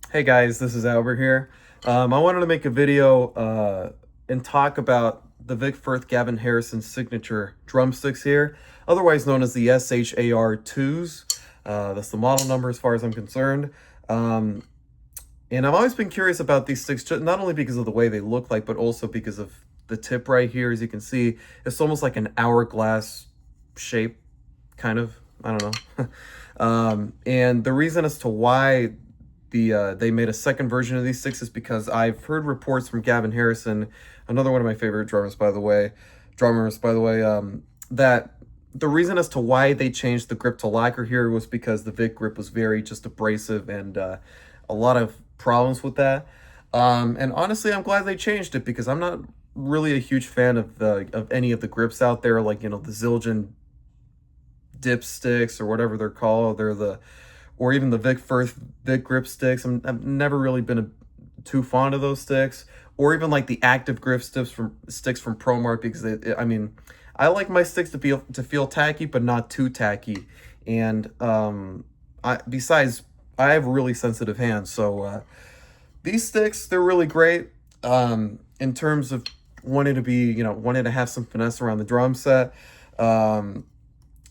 Hey guys, this is Albert here. I wanted to make a video and talk about the Firth Gavin Harrison signature drumsticks here, otherwise known as the SHAR2s. That's the model number as far as I'm concerned. Um, and I've always been curious about these sticks, not only because of the way they look like, but also because of the tip right here. As you can see, it's almost like an hourglass shape, kind of. I don't know. And the reason as to why they made a second version of these sticks is because I've heard reports from Gavin Harrison, another one of my favorite drummers by the way, that the reason as to why they changed the grip to lacquer here was because the Vic grip was very just abrasive and a lot of problems with that. And honestly, I'm glad they changed it because I'm not really a huge fan of any of the grips out there, like the Zildjian dipsticks or whatever they're called. Or even the Firth Vic grip sticks. I've never really been too fond of those sticks, or even like the active grip sticks from ProMart, because I like my sticks to feel tacky, but not too tacky. And besides, I have really sensitive hands, so these sticks, they're really great in terms of wanting to have some finesse around the drum set. And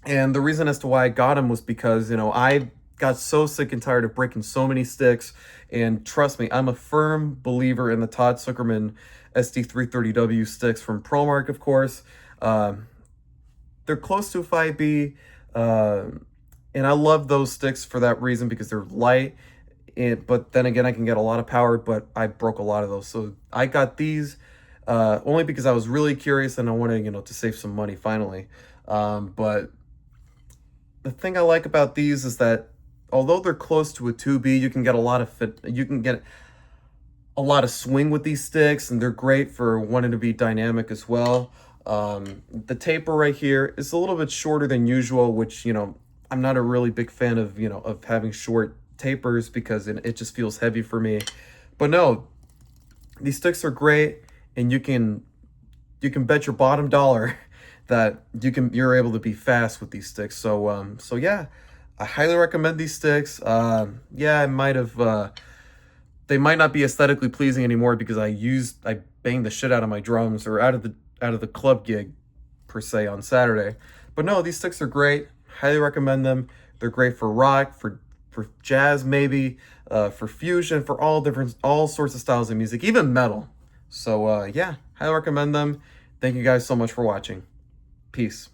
the reason as to why I got them was because, I got so sick and tired of breaking so many sticks. And trust me, I'm a firm believer in the Todd Zuckerman SD330W sticks from ProMark, of course. They're close to 5B. And I love those sticks for that reason, because they're light. But then again, I can get a lot of power, but I broke a lot of those. So I got these only because I was really curious and I wanted, to save some money finally. But the thing I like about these is that although they're close to a 2B, you can get a lot of swing with these sticks, and they're great for wanting to be dynamic as well. The taper right here is a little bit shorter than usual, which, I'm not a really big fan of, of having short tapers, because it just feels heavy for me. But no, these sticks are great, and you can bet your bottom dollar that you're able to be fast with these sticks. So yeah, I highly recommend these sticks. Yeah, they might not be aesthetically pleasing anymore, because I banged the shit out of my drums, or out of the club gig per se on Saturday. But no, these sticks are great. Highly recommend them. They're great for rock, for jazz, maybe for fusion, for all sorts of styles of music, even metal. So yeah, highly recommend them. Thank you guys so much for watching. Peace.